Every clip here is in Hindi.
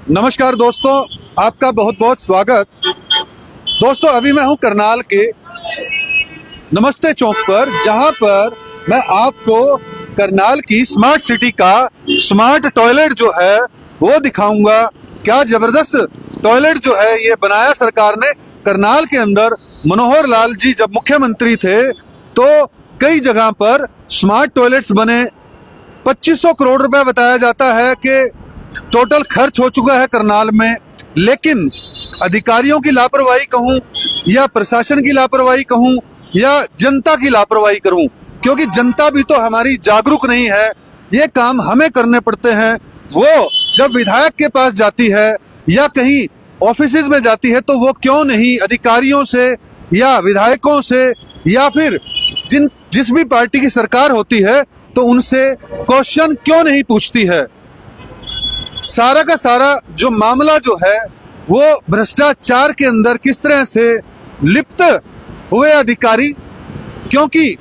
नमस्कार दोस्तों, आपका बहुत बहुत स्वागत। दोस्तों, अभी मैं हूं करनाल के नमस्ते चौक पर, जहां पर मैं आपको करनाल की स्मार्ट सिटी का स्मार्ट टॉयलेट जो है वो दिखाऊंगा। क्या जबरदस्त टॉयलेट जो है ये बनाया सरकार ने करनाल के अंदर। मनोहर लाल जी जब मुख्यमंत्री थे तो कई जगह पर स्मार्ट टॉयलेट्स बने। 2500 करोड़ रुपए बताया जाता है कि टोटल खर्च हो चुका है करनाल में, लेकिन अधिकारियों की लापरवाही कहूं या प्रशासन की लापरवाही कहूं या जनता की लापरवाही करूं, क्योंकि जनता भी तो हमारी जागरूक नहीं है। ये काम हमें करने पड़ते हैं। वो जब विधायक के पास जाती है या कहीं ऑफिसेज में जाती है तो वो क्यों नहीं अधिकारियों से या विधायकों से या फिर जिस भी पार्टी की सरकार होती है तो उनसे क्वेश्चन क्यों नहीं पूछती है। सारा का सारा जो मामला जो है वो भ्रष्टाचार के अंदर किस तरह से लिप्त हुए अधिकारी, क्योंकि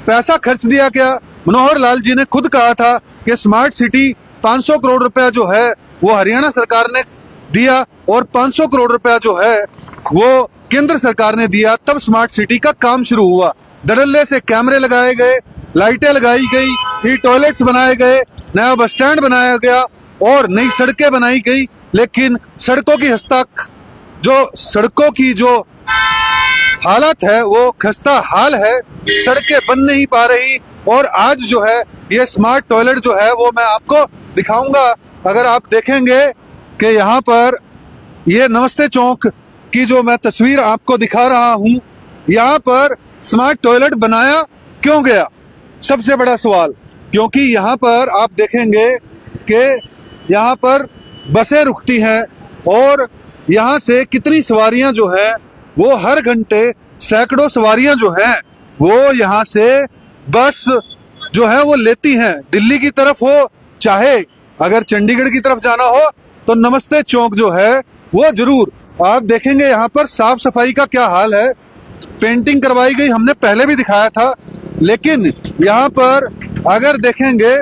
पैसा खर्च दिया गया। मनोहर लाल जी ने खुद कहा था कि स्मार्ट सिटी 500 करोड़ रुपया जो है वो हरियाणा सरकार ने दिया और 500 करोड़ रुपया जो है वो केंद्र सरकार ने दिया, तब स्मार्ट सिटी का काम शुरू हुआ। धड़ल्ले से कैमरे लगाए गए, लाइटें लगाई गई, टॉयलेट्स बनाए गए, नया बस स्टैंड बनाया गया और नई सड़कें बनाई गई। लेकिन सड़कों की जो हालत है वो खस्ता हाल है, सड़कें बन नहीं पा रही। और आज जो है ये स्मार्ट टॉयलेट जो है वो मैं आपको दिखाऊंगा। अगर आप देखेंगे कि यहाँ पर ये नमस्ते चौक की जो मैं तस्वीर आपको दिखा रहा हूँ, यहाँ पर स्मार्ट टॉयलेट बनाया क्यों गया, सबसे बड़ा सवाल। क्योंकि यहाँ पर आप देखेंगे कि यहाँ पर बसें रुकती हैं और यहाँ से कितनी सवारियाँ जो है वो हर घंटे सैकड़ों सवारियाँ जो हैं वो यहाँ से बस जो है वो लेती हैं। दिल्ली की तरफ हो चाहे अगर चंडीगढ़ की तरफ जाना हो तो नमस्ते चौक जो है वो जरूर आप देखेंगे। यहाँ पर साफ सफाई का क्या हाल है, पेंटिंग करवाई गई, हमने पहले भी दिखाया था। लेकिन यहाँ पर अगर देखेंगे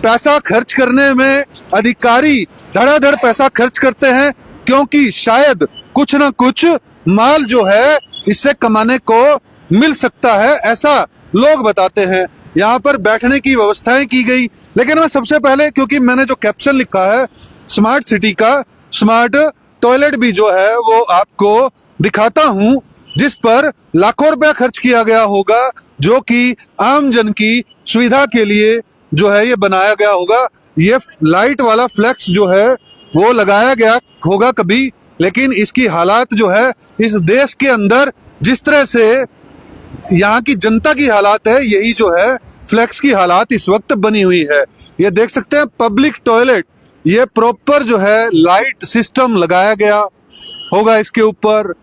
पैसा खर्च करने में अधिकारी धड़ाधड़ पैसा खर्च करते हैं, क्योंकि शायद कुछ ना कुछ माल जो है इससे कमाने को मिल सकता है, ऐसा लोग बताते हैं। यहाँ पर बैठने की व्यवस्थाएं की गई, लेकिन मैं सबसे पहले, क्योंकि मैंने जो कैप्शन लिखा है स्मार्ट सिटी का, स्मार्ट टॉयलेट भी जो है वो आपको दिखाता हूँ, जिस पर लाखों रुपया खर्च किया गया होगा, जो कि आम जन की सुविधा के लिए जो है ये बनाया गया होगा। ये लाइट वाला फ्लैक्स जो है वो लगाया गया होगा कभी, लेकिन इसकी हालात जो है इस देश के अंदर जिस तरह से यहाँ की जनता की हालात है, यही जो है फ्लैक्स की हालात इस वक्त बनी हुई है। ये देख सकते हैं पब्लिक टॉयलेट, ये प्रॉपर जो है लाइट सिस्टम लगाया गया होगा इसके ऊपर,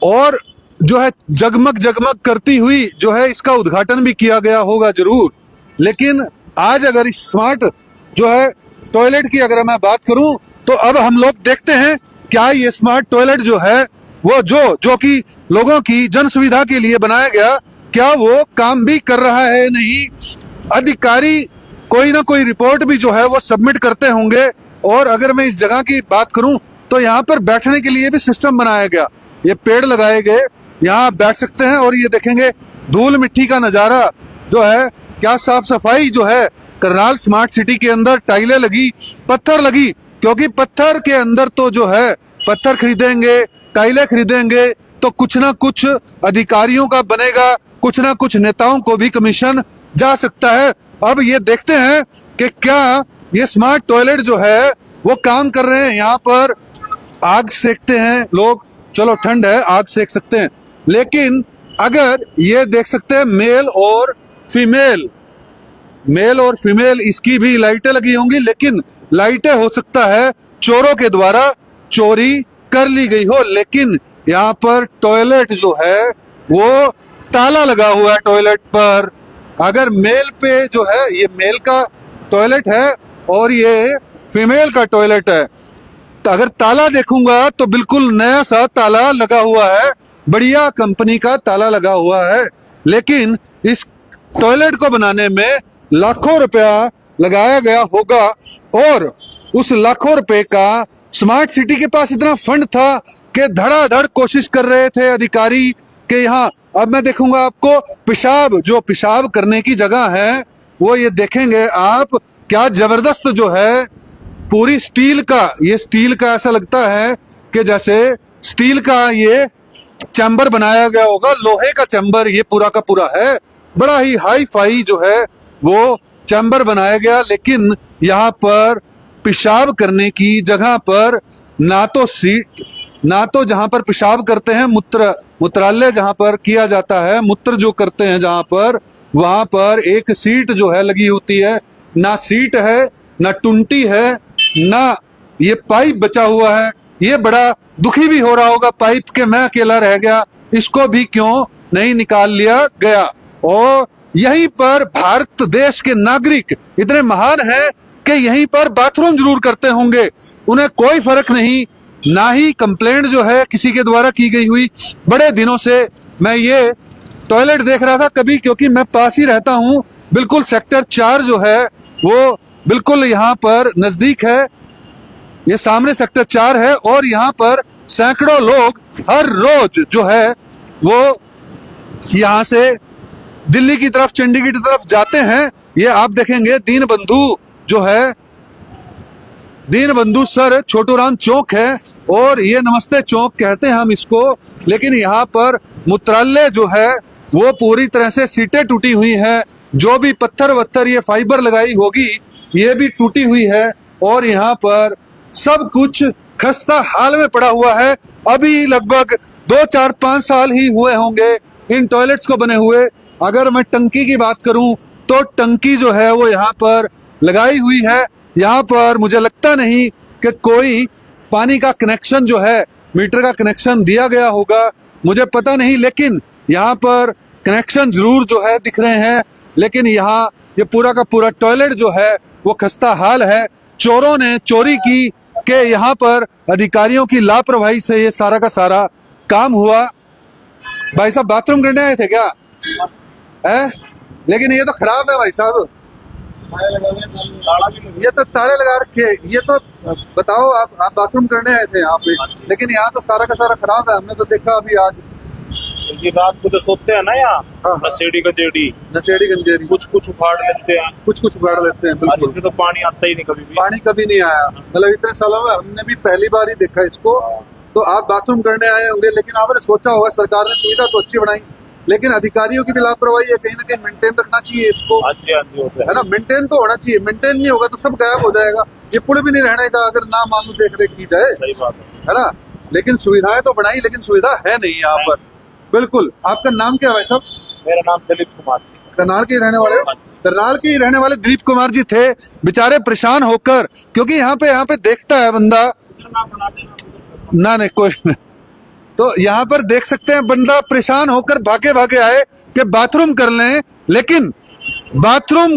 और जो है जगमग जगमग करती हुई जो है इसका उद्घाटन भी किया गया होगा जरूर। लेकिन आज अगर इस स्मार्ट जो है टॉयलेट की अगर मैं बात करूं तो अब हम लोग देखते हैं क्या ये स्मार्ट टॉयलेट जो है वो जो कि लोगों की जन सुविधा के लिए बनाया गया, क्या वो काम भी कर रहा है नहीं। अधिकारी कोई ना कोई रिपोर्ट भी जो है वो सबमिट करते होंगे। और अगर मैं इस जगह की बात करूं तो यहाँ पर बैठने के लिए भी सिस्टम बनाया गया, ये पेड़ लगाए गए, यहाँ आप बैठ सकते हैं। और ये देखेंगे धूल मिट्टी का नजारा जो है, क्या साफ सफाई जो है करनाल स्मार्ट सिटी के अंदर। टाइलें लगी, पत्थर लगी, क्योंकि पत्थर के अंदर तो जो है पत्थर खरीदेंगे, टाइलें खरीदेंगे तो कुछ ना कुछ अधिकारियों का बनेगा, कुछ ना कुछ नेताओं को भी कमीशन जा सकता है। अब ये देखते हैं कि क्या ये स्मार्ट टॉयलेट जो है वो काम कर रहे हैं। यहाँ पर आग सेकते हैं लोग, चलो ठंड है आग सेक सकते हैं, लेकिन अगर ये देख सकते हैं मेल और फीमेल इसकी भी लाइटें लगी होंगी, लेकिन लाइटें हो सकता है चोरों के द्वारा चोरी कर ली गई हो। लेकिन यहाँ पर टॉयलेट जो है वो ताला लगा हुआ है टॉयलेट पर। अगर मेल पे जो है ये मेल का टॉयलेट है और ये फीमेल का टॉयलेट है, तो अगर ताला देखूंगा तो बिल्कुल नया सा ताला लगा हुआ है, बढ़िया कंपनी का ताला लगा हुआ है। लेकिन इस टॉयलेट को बनाने में लाखों रुपया लगाया गया होगा और उस लाखों रुपए का स्मार्ट सिटी के पास इतना फंड था कि धड़ाधड़ कोशिश कर रहे थे अधिकारी के यहाँ। अब मैं देखूंगा आपको पेशाब, जो पेशाब करने की जगह है वो ये देखेंगे आप, क्या जबरदस्त जो है पूरी स्टील का, ये स्टील का ऐसा लगता है कि जैसे स्टील का ये चैम्बर बनाया गया होगा, लोहे का चैम्बर ये पूरा का पूरा है। बड़ा ही हाई फाई जो है वो चैम्बर बनाया गया, लेकिन यहाँ पर पेशाब करने की जगह पर ना तो सीट, ना तो जहाँ पर पेशाब करते हैं मूत्रालय जहाँ पर किया जाता है, मूत्र जो करते हैं जहाँ पर, वहां पर एक सीट जो है लगी होती है, ना सीट है, ना टुंटी है, ना ये पाइप बचा हुआ है। ये बड़ा दुखी भी हो रहा होगा पाइप के, मैं अकेला रह गया, इसको भी क्यों नहीं निकाल लिया गया। और यहीं पर भारत देश के नागरिक इतने महान हैं कि यहीं पर बाथरूम जरूर करते होंगे, उन्हें कोई फर्क नहीं, ना ही कंप्लेंट जो है किसी के द्वारा की गई हुई। बड़े दिनों से मैं ये टॉयलेट देख रहा था कभी, क्योंकि मैं पास ही रहता हूँ, बिल्कुल सेक्टर 4 जो है वो बिल्कुल यहाँ पर नजदीक है, ये सामने सेक्टर 4 है। और यहाँ पर सैकड़ों लोग हर रोज जो है वो यहाँ से दिल्ली की तरफ, चंडीगढ़ की तरफ जाते हैं। ये आप देखेंगे दीनबंधु जो है, दीनबंधु सर छोटूराम चौक है और ये नमस्ते चौक कहते हैं हम इसको। लेकिन यहाँ पर मूत्रालय जो है वो पूरी तरह से सीटें टूटी हुई हैं, जो भी पत्थर वत्थर ये फाइबर लगाई होगी ये भी टूटी हुई है, और यहाँ पर सब कुछ खस्ता हाल में पड़ा हुआ है। अभी लगभग 2, 4, 5 साल ही हुए होंगे इन टॉयलेट्स को बने हुए। अगर मैं टंकी की बात करूं तो टंकी जो है वो यहाँ पर लगाई हुई है। यहाँ पर मुझे लगता नहीं कि कोई पानी का कनेक्शन जो है, मीटर का कनेक्शन दिया गया होगा, मुझे पता नहीं, लेकिन यहाँ पर कनेक्शन जरूर जो है दिख रहे हैं। लेकिन यहाँ ये पूरा का पूरा टॉयलेट जो है वो खस्ता हाल है। चोरों ने चोरी की कि यहाँ पर अधिकारियों की लापरवाही से ये सारा का सारा काम हुआ। भाई साहब बाथरूम करने आए थे क्या है? लेकिन ये तो खराब है भाई साहब, ये तो ताले लगा रखे। ये तो बताओ, आप बाथरूम करने आए थे यहाँ पे, लेकिन यहाँ तो सारा का सारा खराब है। हमने तो देखा अभी आज, ये रात को जो सोते हैं ना यहाँ नशेड़ी गंजेड़ी कुछ उखाड़ लेते हैं, कुछ उगाड़ लेते हैं। बिल्कुल, इसमें तो पानी आता ही नहीं, पानी कभी नहीं आया। मतलब इतने सालों में हमने भी पहली बार ही देखा इसको। तो आप बाथरूम करने आए होंगे, लेकिन आपने सोचा होगा सरकार ने सुविधा तो अच्छी बनाई, लेकिन अधिकारियों की भी लापरवाही है। कहीं ना कहीं मेंटेन रखना चाहिए इसको, है ना, मेंटेन तो होना चाहिए। मेंटेन नहीं होगा तो सब गायब हो जाएगा। ये पुल भी नहीं रहने का अगर ना मान लो देख रेख की जाए, सही बात है ना। लेकिन सुविधाएं तो बनाई, लेकिन सुविधा है नहीं यहाँ पर। बिल्कुल। आपका नाम क्या है भाई साहब? मेरा नाम दिलीप कुमार थी। करनाल के रहने वाले? करनाल के रहने वाले दिलीप कुमार जी थे, बेचारे परेशान होकर, क्योंकि यहाँ पे देखता है बंदा ना, नहीं कोई तो यहाँ पर देख सकते हैं बंदा परेशान होकर भागे भागे आए कि बाथरूम कर लें, लेकिन बाथरूम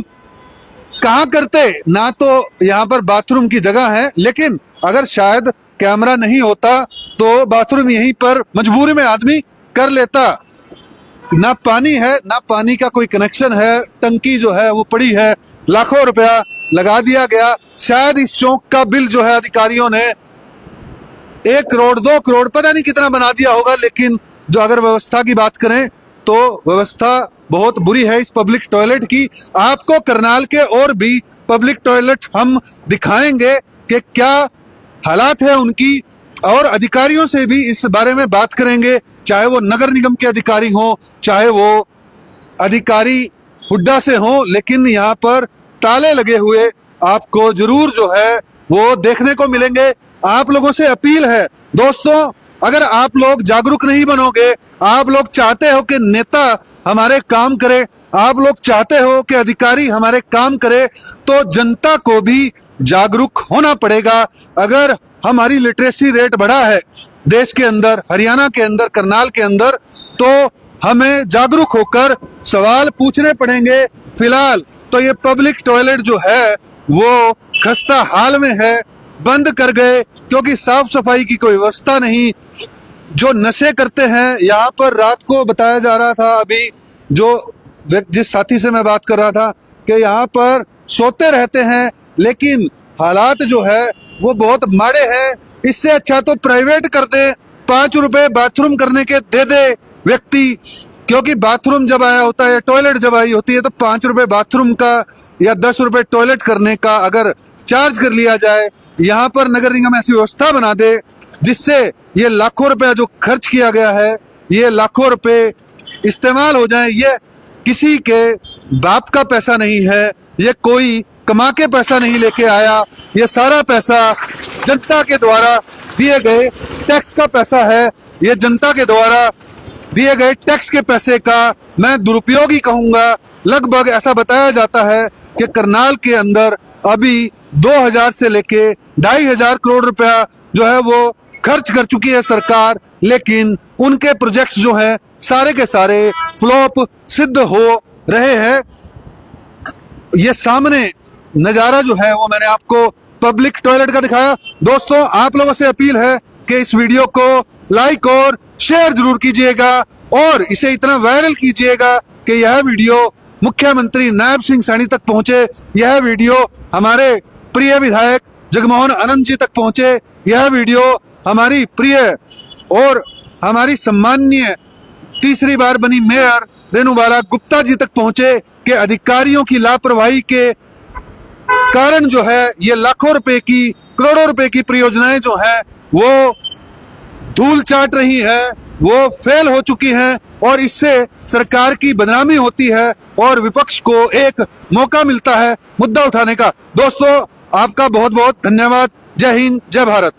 कहाँ करते ना, तो यहाँ पर बाथरूम की जगह है, लेकिन अगर शायद कैमरा नहीं होता तो बाथरूम यहीं पर मजबूरी में आदमी कर लेता। ना पानी है, ना पानी का कोई कनेक्शन है, टंकी जो है वो पड़ी है, लाखों रुपया लगा दिया गया। शायद इस चौक का बिल जो है अधिकारियों ने 1 करोड़ 2 करोड़ पता नहीं कितना बना दिया होगा। लेकिन जो अगर व्यवस्था की बात करें तो व्यवस्था बहुत बुरी है इस पब्लिक टॉयलेट की। आपको करनाल के और भी पब्लिक टॉयलेट हम दिखाएंगे कि क्या हालात है उनकी, और अधिकारियों से भी इस बारे में बात करेंगे, चाहे वो नगर निगम के अधिकारी हों, चाहे वो अधिकारी हुड्डा से हों। लेकिन यहाँ पर ताले लगे हुए आपको जरूर जो है वो देखने को मिलेंगे। आप लोगों से अपील है दोस्तों, अगर आप लोग जागरूक नहीं बनोगे, आप लोग चाहते हो कि नेता हमारे काम करे, आप लोग चाहते हो कि अधिकारी हमारे काम करे, तो जनता को भी जागरूक होना पड़ेगा। अगर हमारी लिटरेसी रेट बढ़ा है देश के अंदर, हरियाणा के अंदर, करनाल के अंदर, तो हमें जागरूक होकर सवाल पूछने पड़ेंगे। फिलहाल तो ये पब्लिक टॉयलेट जो है वो खस्ता हाल में है, बंद कर गए क्योंकि साफ सफाई की कोई व्यवस्था नहीं। जो नशे करते हैं यहाँ पर, रात को बताया जा रहा था, अभी जो जिस साथी से मैं बात कर रहा था कि यहाँ पर सोते रहते हैं, लेकिन हालात जो है वो बहुत माड़े हैं। इससे अच्छा तो प्राइवेट कर दे, 5 रुपए बाथरूम करने के दे दे व्यक्ति, क्योंकि बाथरूम जब आया होता है, टॉयलेट जब आई होती है, तो 5 रुपए बाथरूम का या 10 रुपए टॉयलेट करने का अगर चार्ज कर लिया जाए, यहाँ पर नगर निगम ऐसी व्यवस्था बना दे जिससे ये लाखों रुपया जो खर्च किया गया है, ये लाखों रुपए इस्तेमाल हो जाए। ये किसी के बाप का पैसा नहीं है, ये कोई कमा के पैसा नहीं लेके आया, ये सारा पैसा जनता के द्वारा दिए गए टैक्स का पैसा है। ये जनता के द्वारा दिए गए टैक्स के पैसे का मैं दुरुपयोग ही कहूंगा। लगभग ऐसा बताया जाता है कि करनाल के अंदर अभी 2000 से लेके 2500 करोड़ रुपया जो है वो खर्च कर चुकी है सरकार, लेकिन उनके प्रोजेक्ट्स जो हैं सारे के सारे फ्लॉप सिद्ध हो रहे हैं। ये सामने नजारा जो है वो मैंने आपको पब्लिक टॉयलेट का दिखाया। दोस्तों, आप लोगों से अपील है कि इस वीडियो को लाइक और शेयर जरूर कीजिएगा और इसे इतना वायरल कीजिएगा कि यह वीडियो मुख्यमंत्री नायब सिंह सैनी तक पहुंचे, यह वीडियो हमारे प्रिय विधायक जगमोहन आनंद जी तक पहुंचे, यह वीडियो हमारी प्रिय और हमारी सम्माननीय तीसरी बार बनी मेयर रेणुबाला गुप्ता जी तक पहुंचे कि अधिकारियों की लापरवाही के कारण जो है ये लाखों रुपए की, करोड़ों रुपए की परियोजनाएं जो है वो धूल चाट रही है, वो फेल हो चुकी हैं और इससे सरकार की बदनामी होती है और विपक्ष को एक मौका मिलता है मुद्दा उठाने का। दोस्तों, आपका बहुत बहुत धन्यवाद। जय हिंद, जय भारत।